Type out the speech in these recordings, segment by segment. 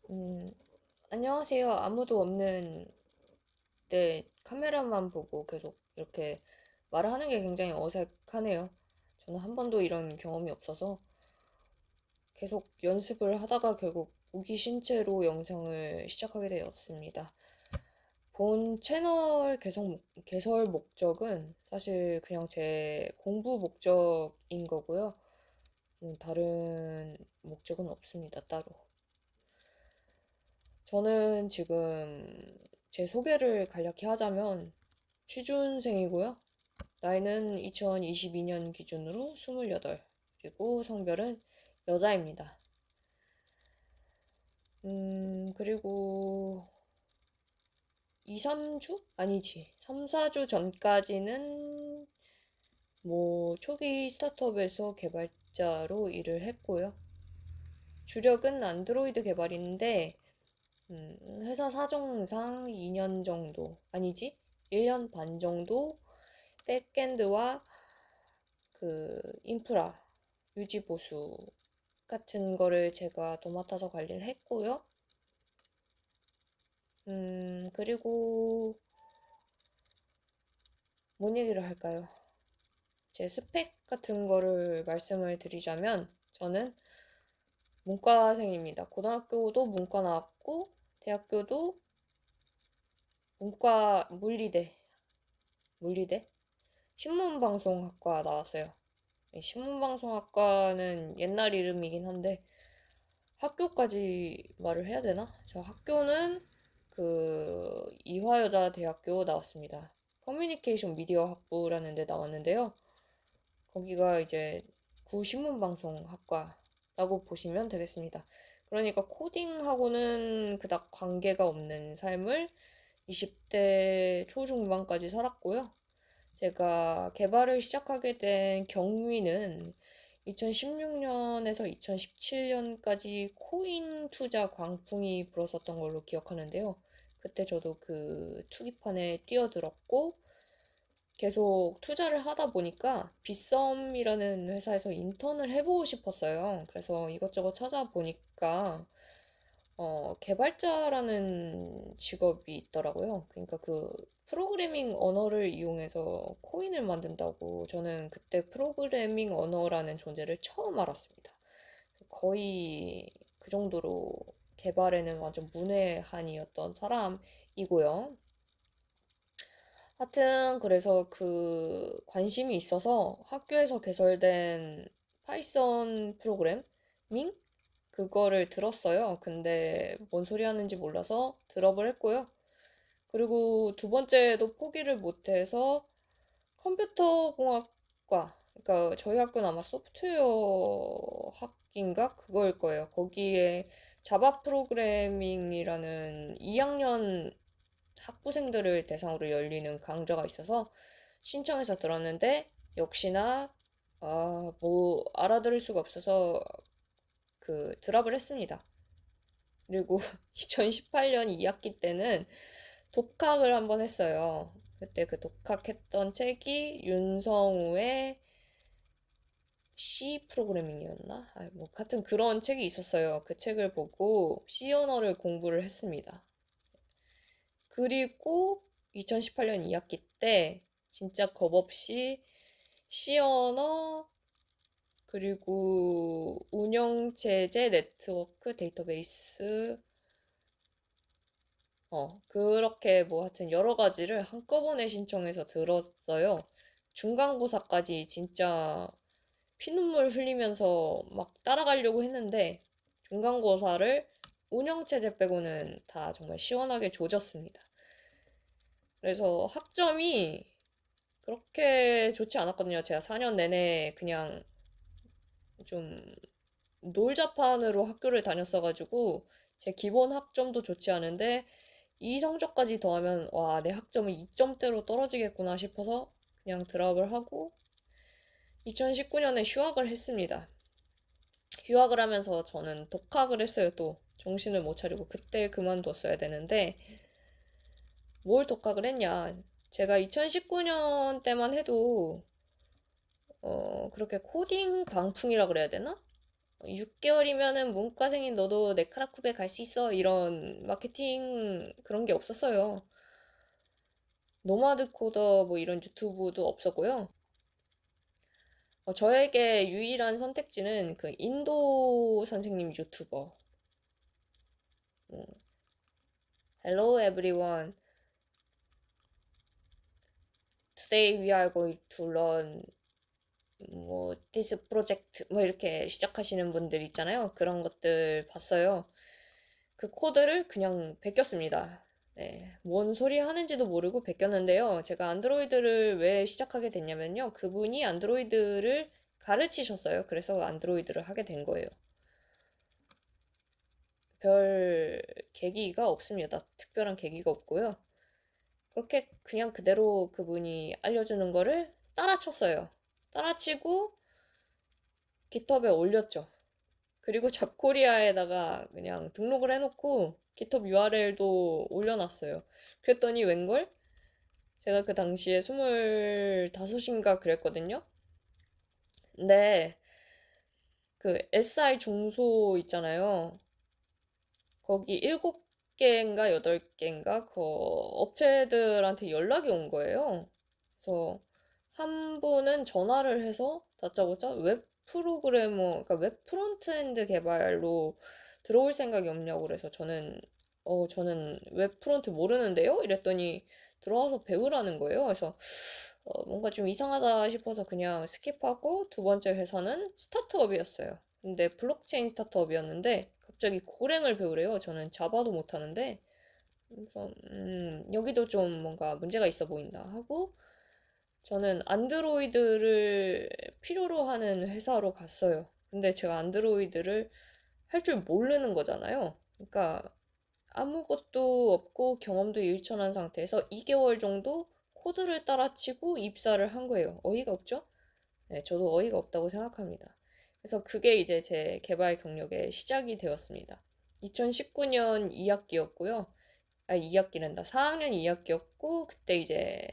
음, 안녕하세요. 아무도 없는 데 카메라만 보고 계속 이렇게 말을 하는 게 굉장히 어색하네요. 저는 한 번도 이런 경험이 없어서 계속 연습을 하다가 결국 호기심 채로 영상을 시작하게 되었습니다. 본 채널 개설 목적은 사실 그냥 제 공부 목적인 거고요. 다른 목적은 없습니다, 따로. 저는 지금 제 소개를 간략히 하자면 취준생이고요. 나이는 2022년 기준으로 28, 그리고 성별은 여자입니다. 그리고 2, 3주? 아니지. 3, 4주 전까지는 뭐 초기 스타트업에서 개발자로 일을 했고요. 주력은 안드로이드 개발인데 회사 사정상 2년 정도, 아니지? 1년 반 정도 백엔드와 그 인프라, 유지 보수 같은 거를 제가 도맡아서 관리를 했고요. 그리고 뭔 얘기를 할까요? 제 스펙 같은 거를 말씀을 드리자면 저는 문과생입니다. 고등학교도 문과 나왔고 대학교도 문과 물리대 신문방송학과 나왔어요. 신문방송학과는 옛날 이름이긴 한데 학교까지 말을 해야 되나? 저 학교는 이화여자대학교 나왔습니다. 커뮤니케이션 미디어 학부라는 데 나왔는데요. 거기가 이제 구신문방송학과라고 보시면 되겠습니다. 그러니까 코딩하고는 그닥 관계가 없는 삶을 20대 초중반까지 살았고요. 제가 개발을 시작하게 된 경위는 2016년에서 2017년까지 코인 투자 광풍이 불었었던 걸로 기억하는데요. 그때 저도 그 투기판에 뛰어들었고 계속 투자를 하다 보니까 빗썸이라는 회사에서 인턴을 해보고 싶었어요. 그래서 이것저것 찾아보니까 개발자라는 직업이 있더라고요. 그러니까 그 프로그래밍 언어를 이용해서 코인을 만든다고 저는 그때 프로그래밍 언어라는 존재를 처음 알았습니다. 거의 그 정도로 개발에는 완전 문외한이었던 사람이고요. 하여튼 그래서 그 관심이 있어서 학교에서 개설된 파이썬 프로그래밍 그거를 들었어요. 근데 뭔 소리 하는지 몰라서 드롭을 했고요. 그리고 두 번째도 포기를 못해서 컴퓨터공학과, 그러니까 저희 학교는 아마 소프트웨어 학인가 그거일 거예요. 거기에 자바 프로그래밍이라는 2학년 학부생들을 대상으로 열리는 강좌가 있어서 신청해서 들었는데 역시나 뭐 알아들을 수가 없어서 그 드랍을 했습니다. 그리고 2018년 2학기 때는 독학을 한번 했어요. 그때 그 독학했던 책이 윤성우의 C 프로그래밍이었나? 뭐 같은 그런 책이 있었어요. 그 책을 보고 C 언어를 공부를 했습니다. 그리고 2018년 2학기 때 진짜 겁없이 C 언어 그리고 운영체제 네트워크 데이터베이스 그렇게 뭐 하여튼 여러 가지를 한꺼번에 신청해서 들었어요. 중간고사까지 진짜 피눈물 흘리면서 막 따라가려고 했는데 중간고사를 운영체제 빼고는 다 정말 시원하게 조졌습니다. 그래서 학점이 그렇게 좋지 않았거든요. 제가 4년 내내 그냥 좀 놀자판으로 학교를 다녔어가지고 제 기본 학점도 좋지 않은데 이 성적까지 더하면 와, 내 학점은 2점대로 떨어지겠구나 싶어서 그냥 드랍을 하고 2019년에 휴학을 했습니다. 휴학을 하면서 저는 독학을 했어요, 또. 정신을 못 차리고 그때 그만뒀어야 되는데 뭘 독학을 했냐. 제가 2019년 때만 해도 그렇게 코딩 광풍이라 그래야 되나? 6개월이면은 문과생인 너도 네크라쿠베 갈 수 있어. 이런 마케팅 그런 게 없었어요. 노마드 코더 뭐 이런 유튜브도 없었고요. 저에게 유일한 선택지는 그 인도 선생님 유튜버. 음, Hello everyone. Today we are going to learn 뭐 this project 뭐 이렇게 시작하시는 분들 있잖아요. 그런 것들 봤어요. 그 코드를 그냥 베꼈습니다. 네, 뭔 소리 하는지도 모르고 베꼈는데요. 제가 안드로이드를 왜 시작하게 됐냐면요. 그분이 안드로이드를 가르치셨어요. 그래서 안드로이드를 하게 된 거예요. 별 계기가 없습니다. 특별한 계기가 없고요. 그렇게 그냥 그대로 그분이 알려주는 거를 따라쳤어요. 따라치고 깃허브에 올렸죠. 그리고 잡코리아에다가 그냥 등록을 해놓고 깃허브 URL도 올려놨어요. 그랬더니 웬걸? 제가 그 당시에 25인가 그랬거든요. 근데 그 SI 중소 있잖아요. 거기 7개인가 8개인가 그 업체들한테 연락이 온 거예요. 그래서 한 분은 전화를 해서 다짜고짜 웹 프로그래머, 그러니까 웹 프론트엔드 개발로 들어올 생각이 없냐고 그래서 저는 웹 프론트 모르는데요? 이랬더니 들어와서 배우라는 거예요. 그래서 뭔가 좀 이상하다 싶어서 그냥 스킵하고 두 번째 회사는 스타트업이었어요. 근데 블록체인 스타트업이었는데 갑자기 고랭을 배우래요. 저는 자바도 못하는데. 그래서 여기도 좀 뭔가 문제가 있어 보인다 하고 저는 안드로이드를 필요로 하는 회사로 갔어요. 근데 제가 안드로이드를 할 줄 모르는 거잖아요. 그러니까 아무것도 없고 경험도 일천한 상태에서 2개월 정도 코드를 따라치고 입사를 한 거예요. 어이가 없죠? 네, 저도 어이가 없다고 생각합니다. 그래서 그게 이제 제 개발 경력의 시작이 되었습니다. 2019년 2학기였고요. 아, 2학기란다. 4학년 2학기였고, 그때 이제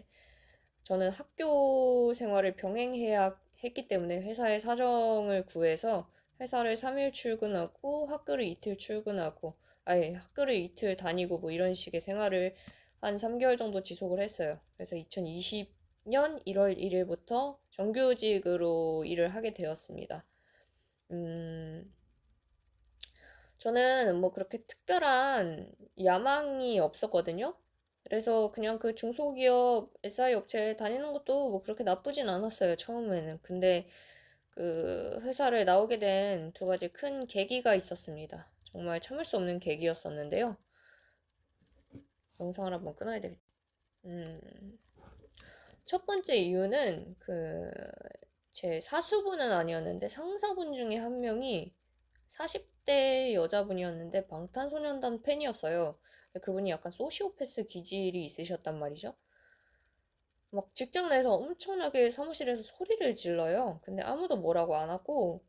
저는 학교 생활을 병행해야 했기 때문에 회사의 사정을 구해서 회사를 3일 출근하고 학교를 이틀 출근하고 아예 학교를 이틀 다니고 뭐 이런 식의 생활을 한 3개월 정도 지속을 했어요. 그래서 2020년 1월 1일부터 정규직으로 일을 하게 되었습니다. 음, 저는 뭐 그렇게 특별한 야망이 없었거든요. 그래서 그냥 그 중소기업 SI 업체에 다니는 것도 뭐 그렇게 나쁘진 않았어요, 처음에는. 근데 그 회사를 나오게 된 두 가지 큰 계기가 있었습니다. 정말 참을 수 없는 계기였었는데요. 영상을 한번 끊어야 되겠다. 음, 첫 번째 이유는 제 사수분은 아니었는데 상사분 중에 한 명이 40대 여자분이었는데 방탄소년단 팬이었어요. 그분이 약간 소시오패스 기질이 있으셨단 말이죠. 막 직장 내에서 엄청나게 사무실에서 소리를 질러요. 근데 아무도 뭐라고 안 하고,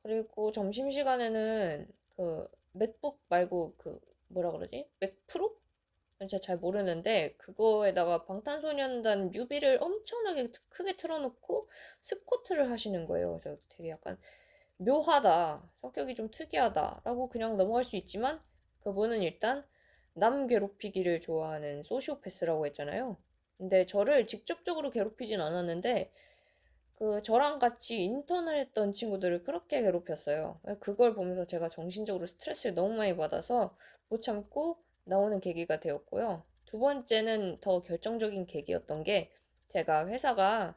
그리고 점심시간에는 그 맥북 말고 그 뭐라 그러지? 맥프로? 제가 잘 모르는데 그거에다가 방탄소년단 뮤비를 엄청나게 크게 틀어놓고 스쿼트를 하시는 거예요. 그래서 되게 약간 묘하다, 성격이 좀 특이하다라고 그냥 넘어갈 수 있지만 그분은 일단 남 괴롭히기를 좋아하는 소시오패스라고 했잖아요. 근데 저를 직접적으로 괴롭히진 않았는데 저랑 같이 인턴을 했던 친구들을 그렇게 괴롭혔어요. 그걸 보면서 제가 정신적으로 스트레스를 너무 많이 받아서 못 참고 나오는 계기가 되었고요. 두 번째는 더 결정적인 계기였던 게 제가 회사가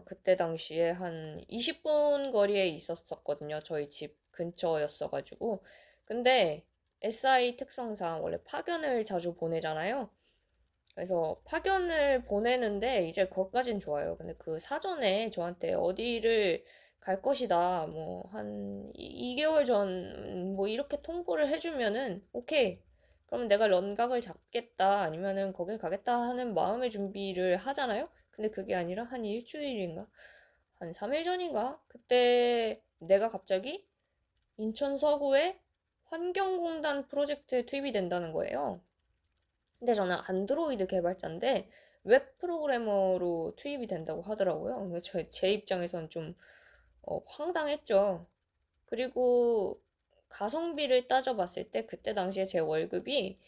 그때 당시에 한 20분 거리에 있었었거든요. 저희 집 근처였어가지고. 근데 SI 특성상 원래 파견을 자주 보내잖아요. 그래서 파견을 보내는데 이제 그것까진 좋아요. 근데 그 사전에 저한테 어디를 갈 것이다. 뭐 한 2개월 전 뭐 이렇게 통보를 해주면은 오케이. 그럼 내가 런각을 잡겠다. 아니면은 거길 가겠다 하는 마음의 준비를 하잖아요. 근데 그게 아니라 한 일주일인가? 한 3일 전인가? 그때 내가 갑자기 인천 서구에 환경공단 프로젝트에 투입이 된다는 거예요. 근데 저는 안드로이드 개발자인데 웹 프로그래머로 투입이 된다고 하더라고요. 제 입장에선 좀 황당했죠. 그리고 가성비를 따져봤을 때 그때 당시에 제 월급이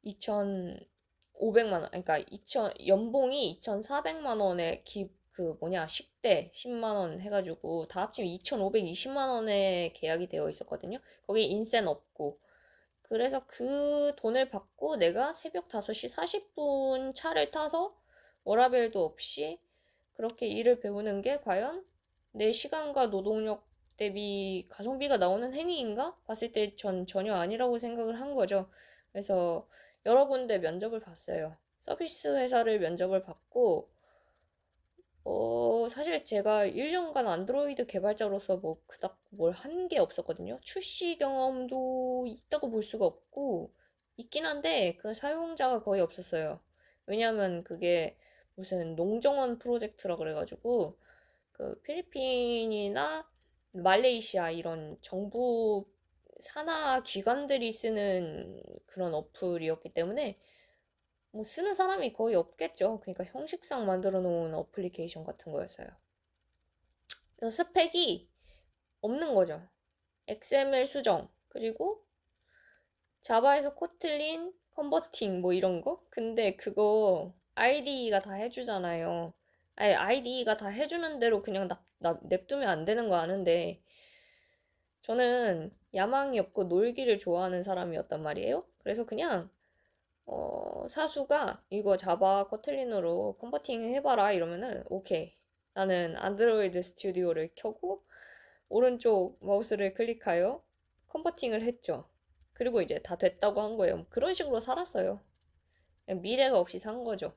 2,500만 원, 그러니까 2천 연봉이 2,400만 원에 그 뭐냐 식대 10만 원 해가지고 다 합치면 2,520만 원에 계약이 되어 있었거든요. 거기 인센 없고. 그래서 그 돈을 받고 내가 새벽 5시 40분 차를 타서 워라밸도 없이 그렇게 일을 배우는 게 과연 내 시간과 노동력 대비 가성비가 나오는 행위인가? 봤을 때 전 전혀 아니라고 생각을 한 거죠. 그래서 여러 군데 면접을 봤어요. 서비스 회사를 면접을 받고, 사실 제가 1년간 안드로이드 개발자로서 뭐 그닥 뭘 한 게 없었거든요. 출시 경험도 있다고 볼 수가 없고, 있긴 한데 그 사용자가 거의 없었어요. 왜냐하면 그게 무슨 농정원 프로젝트라 그래가지고, 그 필리핀이나 말레이시아 이런 정부 산하 기관들이 쓰는 그런 어플이었기 때문에 뭐 쓰는 사람이 거의 없겠죠. 그러니까 형식상 만들어 놓은 어플리케이션 같은 거였어요. 그래서 스펙이 없는 거죠. XML 수정, 그리고 자바에서 코틀린 컨버팅 뭐 이런 거? 근데 그거 IDE가 다 해주잖아요. 아니, IDE가 다 해주는 대로 그냥 냅두면 안 되는 거 아는데 저는 야망이 없고 놀기를 좋아하는 사람이었단 말이에요. 그래서 그냥 사수가 이거 자바 코틀린으로 컨버팅 해봐라 이러면은 오케이. 나는 안드로이드 스튜디오를 켜고 오른쪽 마우스를 클릭하여 컨버팅을 했죠. 그리고 이제 다 됐다고 한 거예요. 그런 식으로 살았어요. 그냥 미래가 없이 산 거죠.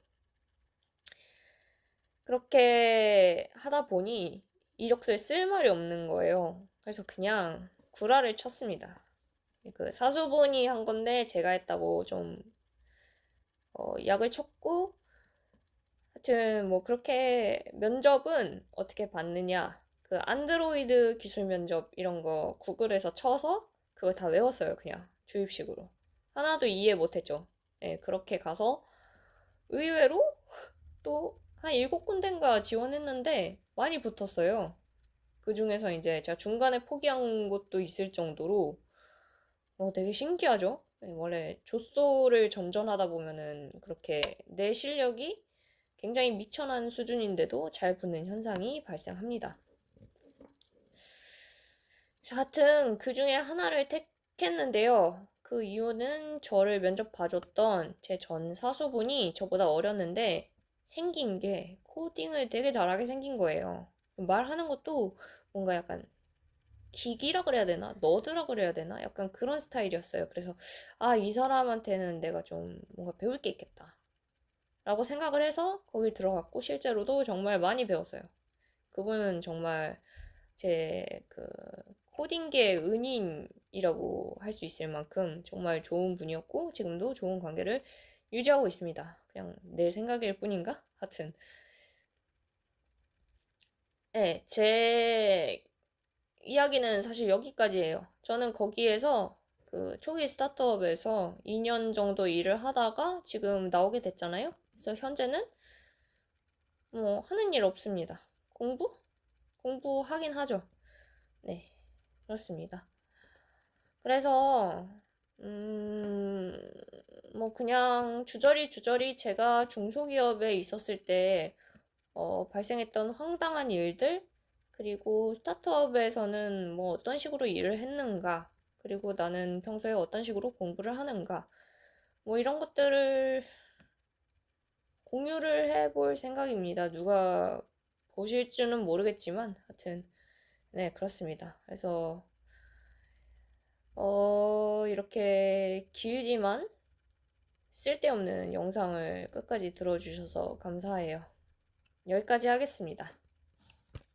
그렇게 하다 보니 이력서에 쓸 말이 없는 거예요. 그래서 그냥 구라를 쳤습니다. 그 사수분이 한 건데 제가 했다고 좀 약을 쳤고 하여튼 뭐 그렇게 면접은 어떻게 받느냐 그 안드로이드 기술 면접 이런 거 구글에서 쳐서 그걸 다 외웠어요. 그냥 주입식으로 하나도 이해 못했죠. 네, 그렇게 가서 의외로 또 한 7군데인가 지원했는데 많이 붙었어요. 그 중에서 이제 제가 중간에 포기한 곳도 있을 정도로 되게 신기하죠. 네, 원래 조소를 전전하다 보면은 그렇게 내 실력이 굉장히 미천한 수준인데도 잘 붙는 현상이 발생합니다. 하여튼 그 중에 하나를 택했는데요. 그 이유는 저를 면접 봐줬던 제 전 사수분이 저보다 어렸는데 생긴 게 코딩을 되게 잘하게 생긴 거예요. 말하는 것도 뭔가 약간 기기라 그래야 되나? 너드라 그래야 되나? 약간 그런 스타일이었어요. 그래서 아, 이 사람한테는 내가 좀 뭔가 배울 게 있겠다. 라고 생각을 해서 거길 들어갔고 실제로도 정말 많이 배웠어요. 그분은 정말 제 그 코딩계 은인이라고 할 수 있을 만큼 정말 좋은 분이었고 지금도 좋은 관계를 유지하고 있습니다. 그냥 내 생각일 뿐인가? 하여튼 네, 제 이야기는 사실 여기까지예요. 저는 거기에서 그 초기 스타트업에서 2년 정도 일을 하다가 지금 나오게 됐잖아요. 그래서 현재는 뭐 하는 일 없습니다. 공부하긴 하죠. 네, 그렇습니다. 그래서 뭐 그냥 주저리 제가 중소기업에 있었을 때 발생했던 황당한 일들, 그리고 스타트업에서는 뭐 어떤 식으로 일을 했는가, 그리고 나는 평소에 어떤 식으로 공부를 하는가, 뭐 이런 것들을 공유를 해볼 생각입니다. 누가 보실지는 모르겠지만, 하여튼, 네, 그렇습니다. 그래서, 이렇게 길지만 쓸데없는 영상을 끝까지 들어주셔서 감사해요. 여기까지 하겠습니다.